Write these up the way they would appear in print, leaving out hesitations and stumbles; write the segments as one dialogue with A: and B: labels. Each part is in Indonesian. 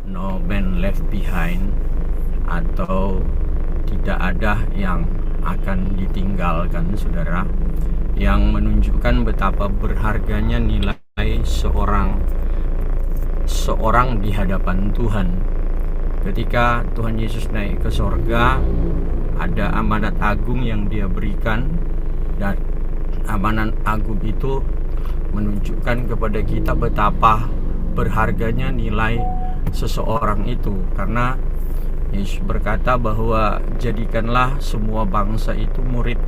A: no man left behind, atau tidak ada yang akan ditinggalkan, saudara, yang menunjukkan betapa berharganya nilai seorang di hadapan Tuhan. Ketika Tuhan Yesus naik ke sorga, ada amanat agung yang dia berikan, dan amanat agung itu menunjukkan kepada kita betapa berharganya nilai seseorang itu. Karena Yesus berkata bahwa jadikanlah semua bangsa itu murid.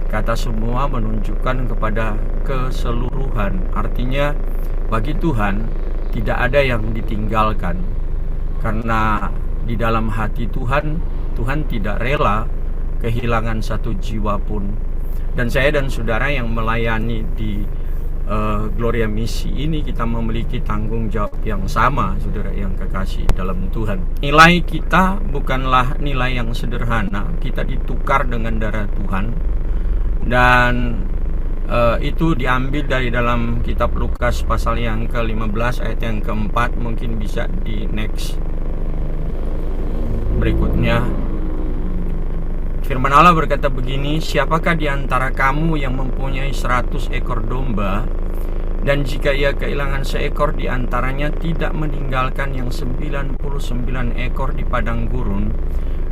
A: Kata semua menunjukkan kepada keseluruhan. Artinya bagi Tuhan tidak ada yang ditinggalkan. Karena di dalam hati Tuhan tidak rela kehilangan satu jiwa pun. Dan saya dan saudara yang melayani di Gloria Misi ini, kita memiliki tanggung jawab yang sama, saudara yang kekasih dalam Tuhan. Nilai kita bukanlah nilai yang sederhana. Kita ditukar dengan darah Tuhan. Dan itu diambil dari dalam kitab Lukas pasal yang ke-15 ayat yang ke-4. Mungkin bisa di next berikutnya. Firman Allah berkata begini, siapakah di antara kamu yang mempunyai 100 ekor domba, dan jika ia kehilangan seekor di antaranya, tidak meninggalkan yang 99 ekor di padang gurun,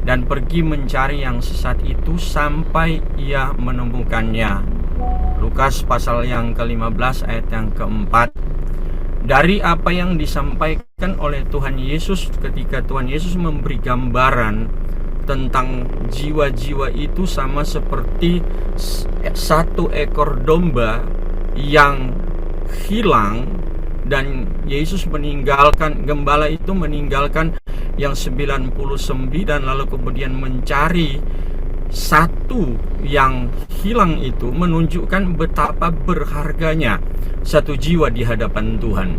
A: dan pergi mencari yang sesat itu sampai ia menemukannya. Lukas pasal yang ke-15 ayat yang ke-4. Dari apa yang disampaikan oleh Tuhan Yesus ketika Tuhan Yesus memberi gambaran tentang jiwa-jiwa itu, sama seperti satu ekor domba yang hilang, dan Yesus meninggalkan, gembala itu meninggalkan yang 99, lalu kemudian mencari satu yang hilang itu, menunjukkan betapa berharganya satu jiwa di hadapan Tuhan.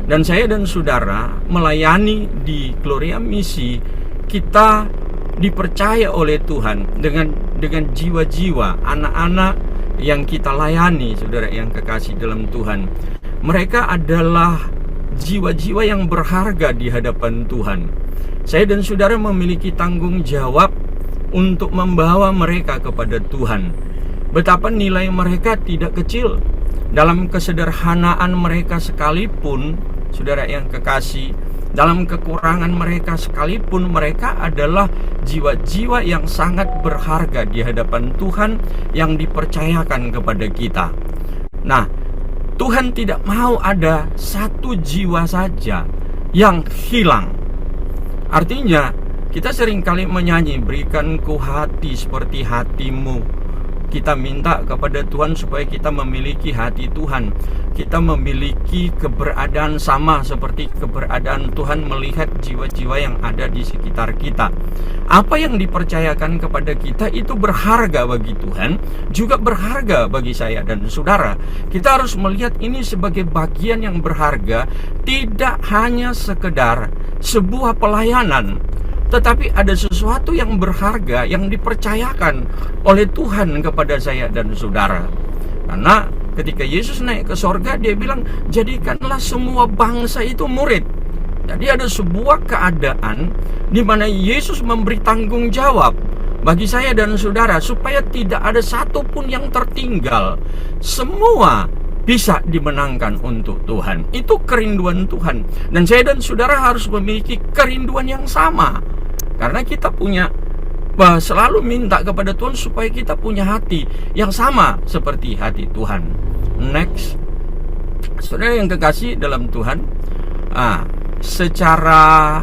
A: Dan saya dan saudara melayani di Gloria Misi, kita dipercaya oleh Tuhan dengan jiwa-jiwa anak-anak yang kita layani, saudara yang kekasih dalam Tuhan. Mereka adalah jiwa-jiwa yang berharga di hadapan Tuhan. Saya dan saudara memiliki tanggung jawab untuk membawa mereka kepada Tuhan. Betapa nilai mereka tidak kecil. Dalam kesederhanaan mereka sekalipun, saudara yang kekasih, dalam kekurangan mereka sekalipun, mereka adalah jiwa-jiwa yang sangat berharga di hadapan Tuhan, yang dipercayakan kepada kita. Nah, Tuhan tidak mau ada satu jiwa saja yang hilang. Artinya, kita seringkali menyanyi, berikanku hati seperti hatimu. Kita minta kepada Tuhan supaya kita memiliki hati Tuhan. Kita memiliki keberadaan sama seperti keberadaan Tuhan, melihat jiwa-jiwa yang ada di sekitar kita. Apa yang dipercayakan kepada kita itu berharga bagi Tuhan, juga berharga bagi saya dan saudara. Kita harus melihat ini sebagai bagian yang berharga, tidak hanya sekedar sebuah pelayanan, tetapi ada sesuatu yang berharga yang dipercayakan oleh Tuhan kepada saya dan saudara. Karena ketika Yesus naik ke sorga, dia bilang, jadikanlah semua bangsa itu murid. Jadi ada sebuah keadaan di mana Yesus memberi tanggung jawab bagi saya dan saudara, supaya tidak ada satupun yang tertinggal. Semua bisa dimenangkan untuk Tuhan. Itu kerinduan Tuhan. Dan saya dan saudara harus memiliki kerinduan yang sama. Karena kita punya, selalu minta kepada Tuhan supaya kita punya hati yang sama seperti hati Tuhan. Next, saudara yang kekasih dalam Tuhan, secara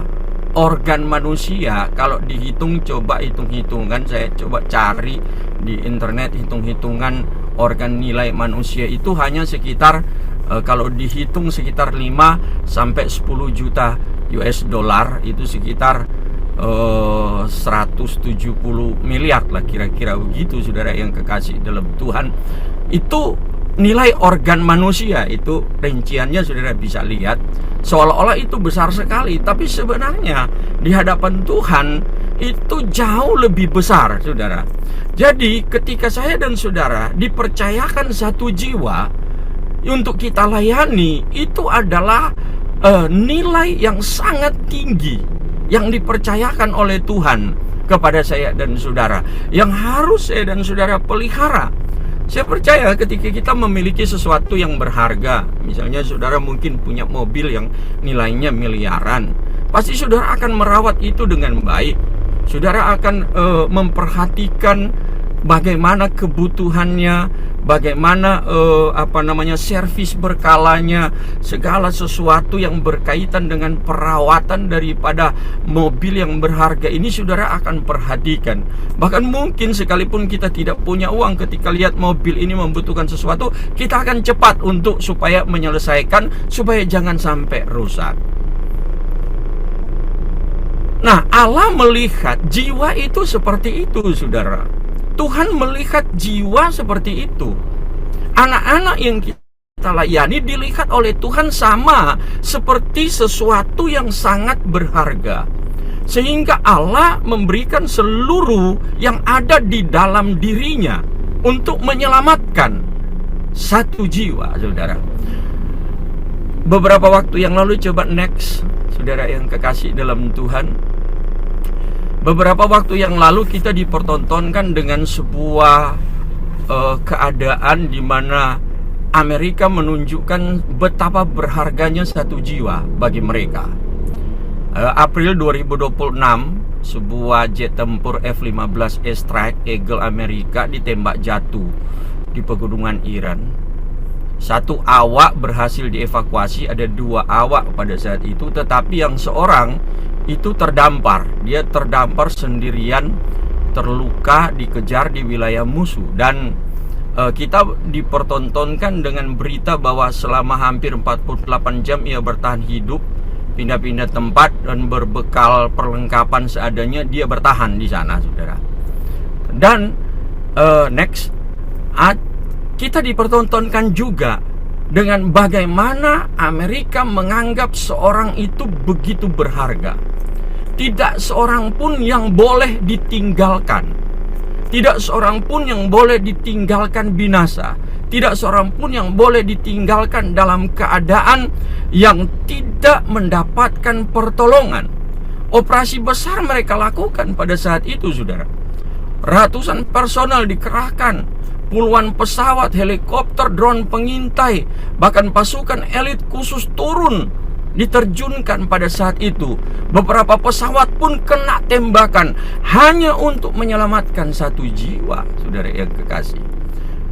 A: organ manusia, kalau dihitung, coba hitung-hitungan, saya coba cari di internet hitung-hitungan organ nilai manusia itu hanya sekitar, kalau dihitung sekitar 5 sampai 10 juta US dollar, itu sekitar 170 miliar lah, kira-kira begitu, saudara yang kekasih dalam Tuhan. Itu nilai organ manusia, itu rinciannya saudara bisa lihat, seolah-olah itu besar sekali, tapi sebenarnya di hadapan Tuhan itu jauh lebih besar, saudara. Jadi ketika saya dan saudara dipercayakan satu jiwa untuk kita layani, itu adalah nilai yang sangat tinggi yang dipercayakan oleh Tuhan kepada saya dan saudara, yang harus saya dan saudara pelihara. Saya percaya ketika kita memiliki sesuatu yang berharga, misalnya saudara mungkin punya mobil yang nilainya miliaran, pasti saudara akan merawat itu dengan baik. Saudara akan memperhatikan bagaimana kebutuhannya, bagaimana servis berkalanya, segala sesuatu yang berkaitan dengan perawatan daripada mobil yang berharga ini saudara akan perhatikan. Bahkan mungkin sekalipun kita tidak punya uang, ketika lihat mobil ini membutuhkan sesuatu, kita akan cepat untuk supaya menyelesaikan, supaya jangan sampai rusak. Nah, Allah melihat jiwa itu seperti itu, saudara. Tuhan melihat jiwa seperti itu. Anak-anak yang kita layani dilihat oleh Tuhan sama seperti sesuatu yang sangat berharga, sehingga Allah memberikan seluruh yang ada di dalam dirinya untuk menyelamatkan satu jiwa, saudara. Beberapa waktu yang lalu, coba next, saudara yang kekasih dalam Tuhan. Beberapa waktu yang lalu kita dipertontonkan dengan sebuah keadaan di mana Amerika menunjukkan betapa berharganya satu jiwa bagi mereka. April 2026, sebuah jet tempur F-15 Strike Eagle Amerika ditembak jatuh di pegunungan Iran. Satu awak berhasil dievakuasi, ada 2 awak pada saat itu, tetapi yang seorang itu terdampar. Dia terdampar sendirian, terluka, dikejar di wilayah musuh. Dan kita dipertontonkan dengan berita bahwa selama hampir 48 jam ia bertahan hidup, pindah-pindah tempat, dan berbekal perlengkapan seadanya dia bertahan di sana, saudara. Dan kita dipertontonkan juga dengan bagaimana Amerika menganggap seorang itu begitu berharga. Tidak seorang pun yang boleh ditinggalkan. Tidak seorang pun yang boleh ditinggalkan binasa. Tidak seorang pun yang boleh ditinggalkan dalam keadaan yang tidak mendapatkan pertolongan. Operasi besar mereka lakukan pada saat itu, saudara. Ratusan personel dikerahkan, puluhan pesawat, helikopter, drone pengintai, bahkan pasukan elit khusus turun diterjunkan pada saat itu. Beberapa pesawat pun kena tembakan hanya untuk menyelamatkan satu jiwa, saudara yang kekasih.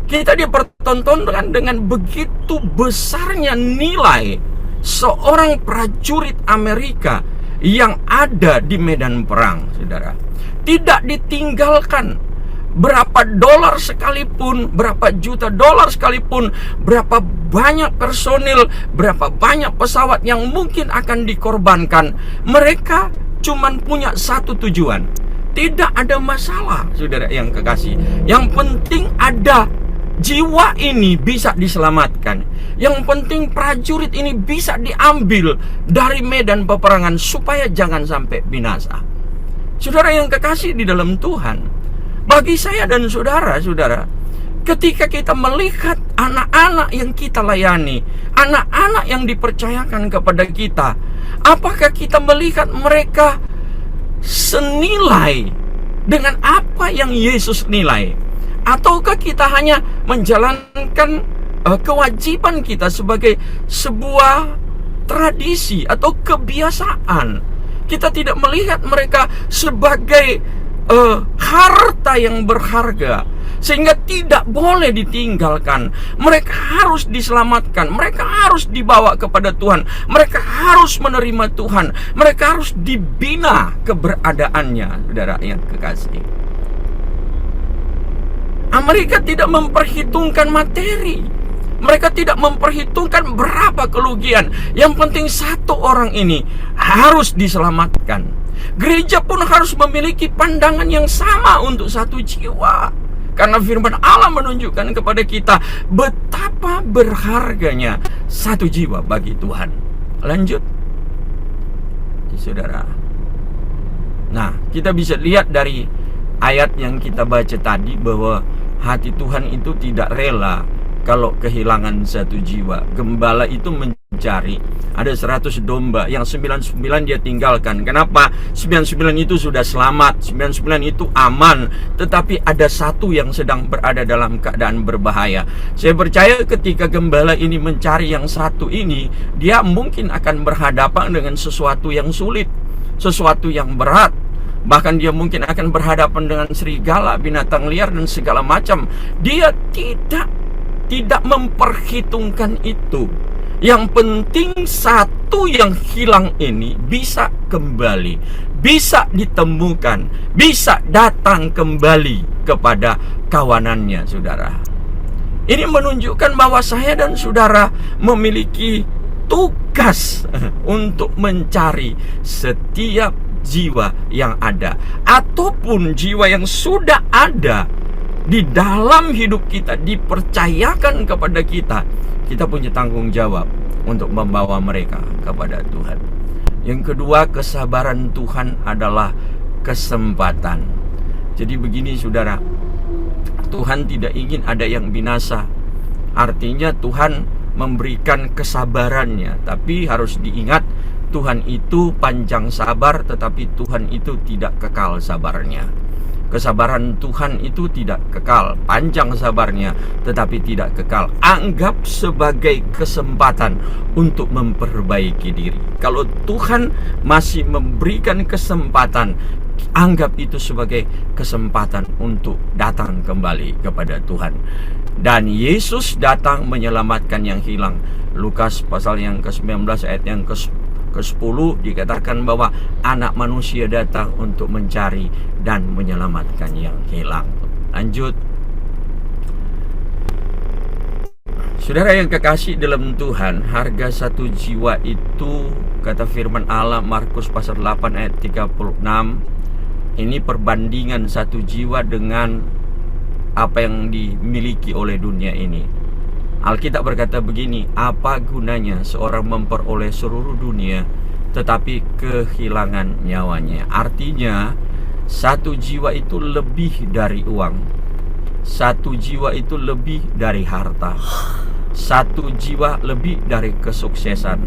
A: Kita dipertontonkan dengan begitu besarnya nilai seorang prajurit Amerika yang ada di medan perang, saudara. Tidak ditinggalkan. Berapa dolar sekalipun, berapa juta dolar sekalipun, berapa banyak personil, berapa banyak pesawat yang mungkin akan dikorbankan, mereka cuma punya satu tujuan. Tidak ada masalah, saudara yang kekasih. Yang penting ada jiwa ini bisa diselamatkan. Yang penting prajurit ini bisa diambil dari medan peperangan supaya jangan sampai binasa. Saudara yang kekasih di dalam Tuhan, bagi saya dan saudara-saudara, ketika kita melihat anak-anak yang kita layani, anak-anak yang dipercayakan kepada kita, apakah kita melihat mereka senilai dengan apa yang Yesus nilai? Ataukah kita hanya menjalankan kewajiban kita sebagai sebuah tradisi atau kebiasaan? Kita tidak melihat mereka sebagai harta yang berharga, sehingga tidak boleh ditinggalkan. Mereka harus diselamatkan, mereka harus dibawa kepada Tuhan, mereka harus menerima Tuhan, mereka harus dibina keberadaannya, saudara yang kekasih. Amerika tidak memperhitungkan materi, mereka tidak memperhitungkan berapa kerugian. Yang penting satu orang ini harus diselamatkan. Gereja pun harus memiliki pandangan yang sama untuk satu jiwa, karena firman Allah menunjukkan kepada kita betapa berharganya satu jiwa bagi Tuhan. Lanjut, saudara. Nah, kita bisa lihat dari ayat yang kita baca tadi bahwa hati Tuhan itu tidak rela kalau kehilangan satu jiwa. Gembala itu mencari. Ada 100 domba, yang 99 dia tinggalkan. Kenapa? 99 itu sudah selamat, 99 itu aman, tetapi ada satu yang sedang berada dalam keadaan berbahaya. Saya percaya ketika gembala ini mencari yang satu ini, dia mungkin akan berhadapan dengan sesuatu yang sulit, sesuatu yang berat. Bahkan dia mungkin akan berhadapan dengan serigala, binatang liar, dan segala macam. Dia tidak memperhitungkan itu. Yang penting satu yang hilang ini bisa kembali, bisa ditemukan, bisa datang kembali kepada kawanannya, saudara. Ini menunjukkan bahwa saya dan saudara memiliki tugas untuk mencari setiap jiwa yang ada, ataupun jiwa yang sudah ada di dalam hidup kita, dipercayakan kepada kita. Kita punya tanggung jawab untuk membawa mereka kepada Tuhan. Yang kedua, kesabaran Tuhan adalah kesempatan. Jadi begini, saudara, Tuhan tidak ingin ada yang binasa. Artinya Tuhan memberikan kesabarannya, tapi harus diingat, Tuhan itu panjang sabar, tetapi Tuhan itu tidak kekal sabarnya. Kesabaran Tuhan itu tidak kekal, panjang sabarnya, tetapi tidak kekal. Anggap sebagai kesempatan untuk memperbaiki diri. Kalau Tuhan masih memberikan kesempatan, anggap itu sebagai kesempatan untuk datang kembali kepada Tuhan. Dan Yesus datang menyelamatkan yang hilang. Lukas pasal yang ke-19 ayat yang ke-10 dikatakan bahwa anak manusia datang untuk mencari dan menyelamatkan yang hilang. Lanjut. Saudara yang kekasih dalam Tuhan, harga satu jiwa itu, kata firman Allah Markus pasal 8 ayat 36, ini perbandingan satu jiwa dengan apa yang dimiliki oleh dunia ini. Alkitab berkata begini, apa gunanya seorang memperoleh seluruh dunia tetapi kehilangan nyawanya? Artinya, satu jiwa itu lebih dari uang, satu jiwa itu lebih dari harta, satu jiwa lebih dari kesuksesan,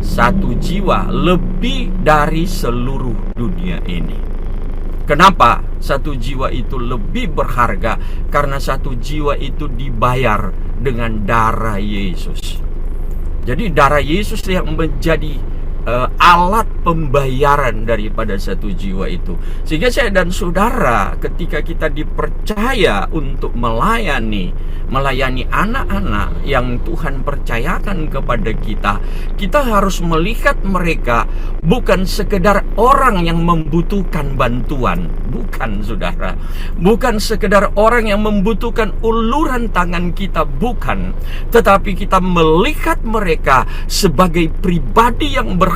A: satu jiwa lebih dari seluruh dunia ini. Kenapa satu jiwa itu lebih berharga? Karena satu jiwa itu dibayar dengan darah Yesus. Jadi darah Yesus yang menjadi alat pembayaran daripada satu jiwa itu. Sehingga saya dan saudara, ketika kita dipercaya untuk melayani anak-anak yang Tuhan percayakan kepada kita, kita harus melihat mereka bukan sekedar orang yang membutuhkan bantuan, bukan, saudara. Bukan sekedar orang yang membutuhkan uluran tangan kita, bukan. Tetapi kita melihat mereka sebagai pribadi yang berharga,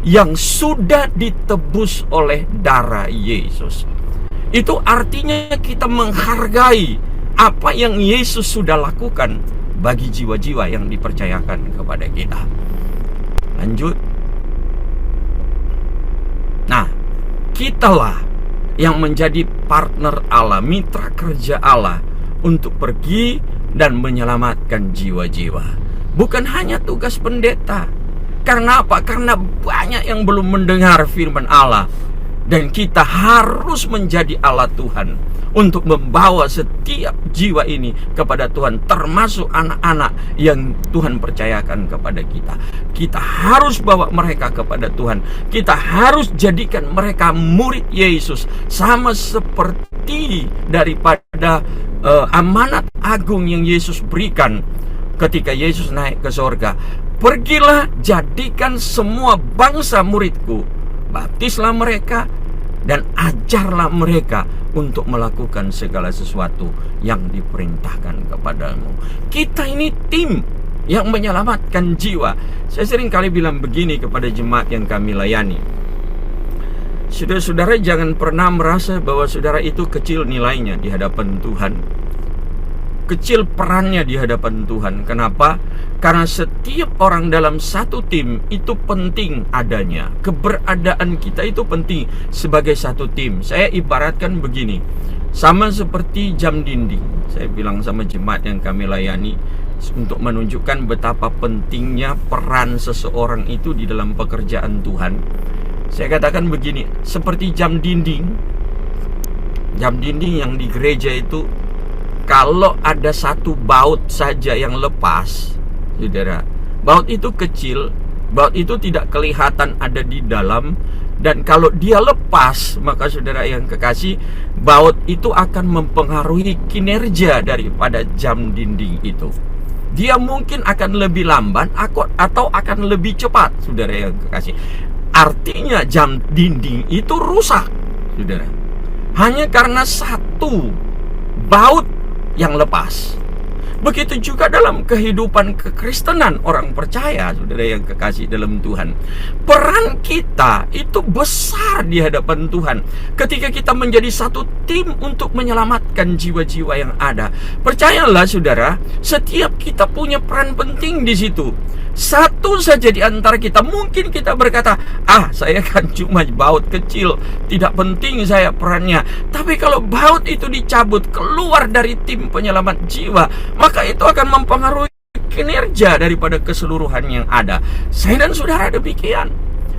A: yang sudah ditebus oleh darah Yesus. Itu artinya kita menghargai apa yang Yesus sudah lakukan bagi jiwa-jiwa yang dipercayakan kepada kita. Lanjut. Nah, kitalah yang menjadi partner Allah, mitra kerja Allah untuk pergi dan menyelamatkan jiwa-jiwa. Bukan hanya tugas pendeta. Karena apa? Karena banyak yang belum mendengar firman Allah. Dan kita harus menjadi alat Tuhan untuk membawa setiap jiwa ini kepada Tuhan, termasuk anak-anak yang Tuhan percayakan kepada kita. Kita harus bawa mereka kepada Tuhan. Kita harus jadikan mereka murid Yesus, sama seperti daripada amanat agung yang Yesus berikan ketika Yesus naik ke sorga. Pergilah, jadikan semua bangsa muridku, baptislah mereka, dan ajarlah mereka untuk melakukan segala sesuatu yang diperintahkan kepadamu. Kita ini tim yang menyelamatkan jiwa. Saya sering kali bilang begini kepada jemaat yang kami layani, saudara-saudara jangan pernah merasa bahwa saudara itu kecil nilainya di hadapan Tuhan, kecil perannya di hadapan Tuhan. Kenapa? Karena setiap orang dalam satu tim itu penting adanya. Keberadaan kita itu penting sebagai satu tim. Saya ibaratkan begini, sama seperti jam dinding. Saya bilang sama jemaat yang kami layani, untuk menunjukkan betapa pentingnya peran seseorang itu di dalam pekerjaan Tuhan. Saya katakan begini, seperti jam dinding yang di gereja itu, kalau ada satu baut saja yang lepas, saudara, baut itu kecil, baut itu tidak kelihatan ada di dalam, dan kalau dia lepas, maka saudara yang kekasih, baut itu akan mempengaruhi kinerja daripada jam dinding itu. Dia mungkin akan lebih lamban atau akan lebih cepat, saudara yang kekasih. Artinya jam dinding itu rusak, saudara, hanya karena satu baut yang lepas. Begitu juga dalam kehidupan kekristenan orang percaya, saudara yang kekasih dalam Tuhan. Peran kita itu besar di hadapan Tuhan ketika kita menjadi satu tim untuk menyelamatkan jiwa-jiwa yang ada. Percayalah saudara, setiap kita punya peran penting di situ. Satu saja di antara kita, mungkin kita berkata, saya kan cuma baut kecil, tidak penting saya perannya. Tapi kalau baut itu dicabut, keluar dari tim penyelamat jiwa, maka itu akan mempengaruhi kinerja daripada keseluruhan yang ada. Saya dan saudara demikian.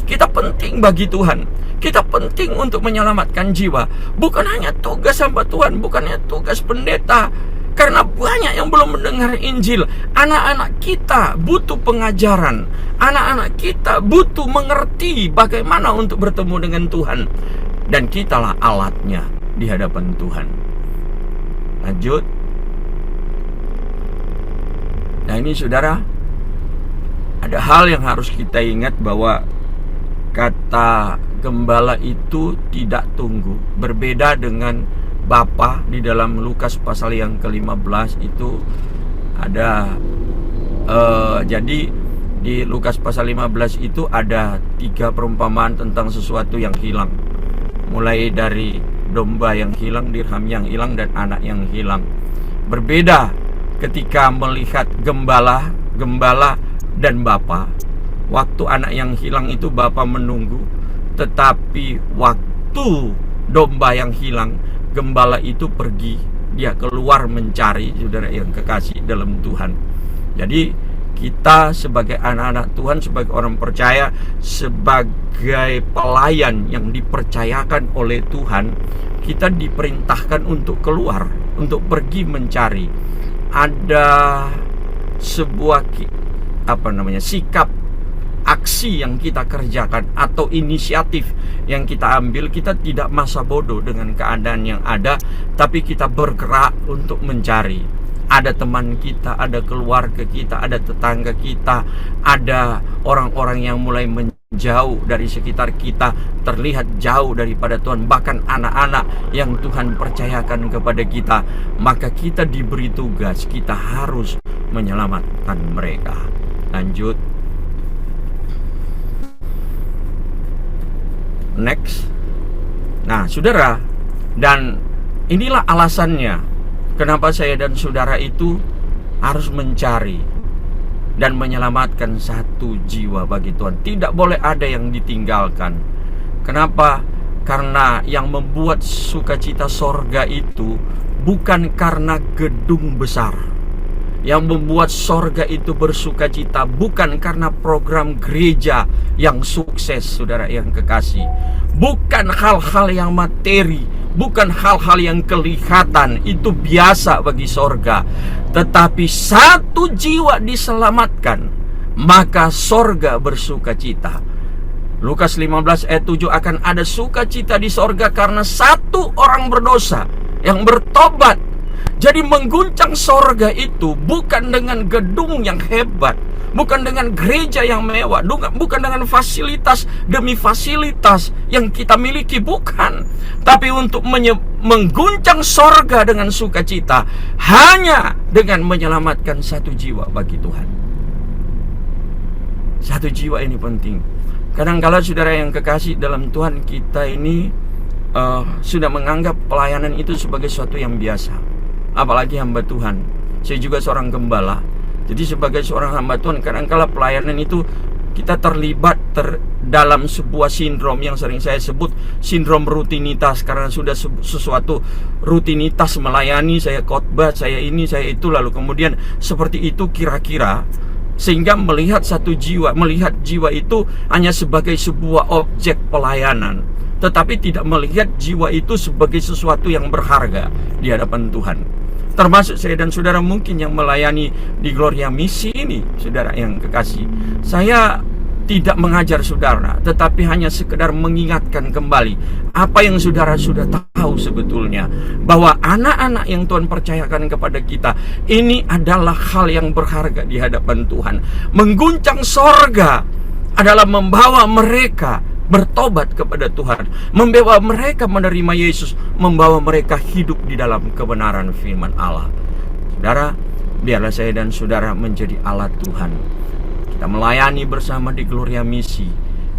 A: Kita penting bagi Tuhan. Kita penting untuk menyelamatkan jiwa. Bukan hanya tugas hamba Tuhan, bukan hanya tugas pendeta. Karena banyak yang belum mendengar Injil. Anak-anak kita butuh pengajaran. Anak-anak kita butuh mengerti bagaimana untuk bertemu dengan Tuhan. Dan kitalah alatnya di hadapan Tuhan. Lanjut. Nah ini saudara, ada hal yang harus kita ingat, bahwa kata gembala itu tidak tunggu. Berbeda dengan Bapa di dalam Lukas pasal yang ke-15 itu ada jadi di Lukas pasal 15 itu ada 3 perumpamaan tentang sesuatu yang hilang. Mulai dari domba yang hilang, dirham yang hilang, dan anak yang hilang. Berbeda ketika melihat gembala dan bapa. Waktu anak yang hilang itu bapa menunggu, tetapi waktu domba yang hilang, gembala itu pergi, dia keluar mencari, saudara yang kekasih dalam Tuhan. Jadi kita sebagai anak-anak Tuhan, sebagai orang percaya, sebagai pelayan yang dipercayakan oleh Tuhan, kita diperintahkan untuk keluar, untuk pergi mencari. Ada sebuah sikap, aksi yang kita kerjakan atau inisiatif yang kita ambil. Kita tidak masa bodoh dengan keadaan yang ada, tapi kita bergerak untuk mencari. Ada teman kita, ada keluarga kita, ada tetangga kita, ada orang-orang yang mulai menjauh dari sekitar kita, terlihat jauh daripada Tuhan, bahkan anak-anak yang Tuhan percayakan kepada kita. Maka kita diberi tugas, kita harus menyelamatkan mereka. Lanjut. Next. Nah saudara, dan inilah alasannya kenapa saya dan saudara itu harus mencari dan menyelamatkan satu jiwa bagi Tuhan. Tidak boleh ada yang ditinggalkan. Kenapa? Karena yang membuat sukacita sorga itu bukan karena gedung besar. Yang membuat sorga itu bersukacita bukan karena program gereja yang sukses, saudara yang kekasih. Bukan hal-hal yang materi, bukan hal-hal yang kelihatan, itu biasa bagi sorga. Tetapi satu jiwa diselamatkan, maka sorga bersukacita. Lukas 15 ayat 7, akan ada sukacita di sorga karena satu orang berdosa yang bertobat. Jadi mengguncang sorga itu bukan dengan gedung yang hebat, bukan dengan gereja yang mewah, bukan dengan fasilitas demi fasilitas yang kita miliki, bukan. Tapi untuk mengguncang sorga dengan sukacita, hanya dengan menyelamatkan satu jiwa bagi Tuhan. Satu jiwa ini penting. Kadang-kala saudara yang kekasih dalam Tuhan, kita ini sudah menganggap pelayanan itu sebagai sesuatu yang biasa. Apalagi hamba Tuhan. Saya juga seorang gembala. Jadi sebagai seorang hamba Tuhan, kadang-kala pelayanan itu kita terlibat dalam sebuah sindrom yang sering saya sebut sindrom rutinitas, karena sudah sesuatu rutinitas melayani, saya khotbah, saya ini, saya itu, lalu kemudian seperti itu kira-kira, sehingga melihat jiwa itu hanya sebagai sebuah objek pelayanan, tetapi tidak melihat jiwa itu sebagai sesuatu yang berharga di hadapan Tuhan. Termasuk saya dan saudara mungkin yang melayani di Gloria Misi ini, saudara yang kekasih. Saya tidak mengajar saudara, tetapi hanya sekedar mengingatkan kembali apa yang saudara sudah tahu sebetulnya, bahwa anak-anak yang Tuhan percayakan kepada kita ini adalah hal yang berharga di hadapan Tuhan. Mengguncang sorga adalah membawa mereka bertobat kepada Tuhan, membawa mereka menerima Yesus, membawa mereka hidup di dalam kebenaran firman Allah. Saudara, biarlah saya dan saudara menjadi alat Tuhan. Kita melayani bersama di Gloria Misi,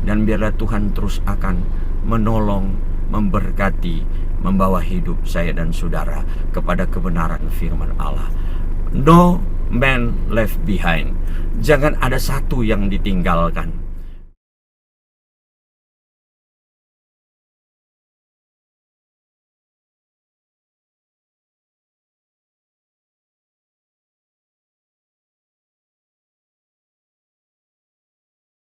A: dan biarlah Tuhan terus akan menolong, memberkati, membawa hidup saya dan saudara kepada kebenaran firman Allah. No man left behind. Jangan ada satu yang ditinggalkan.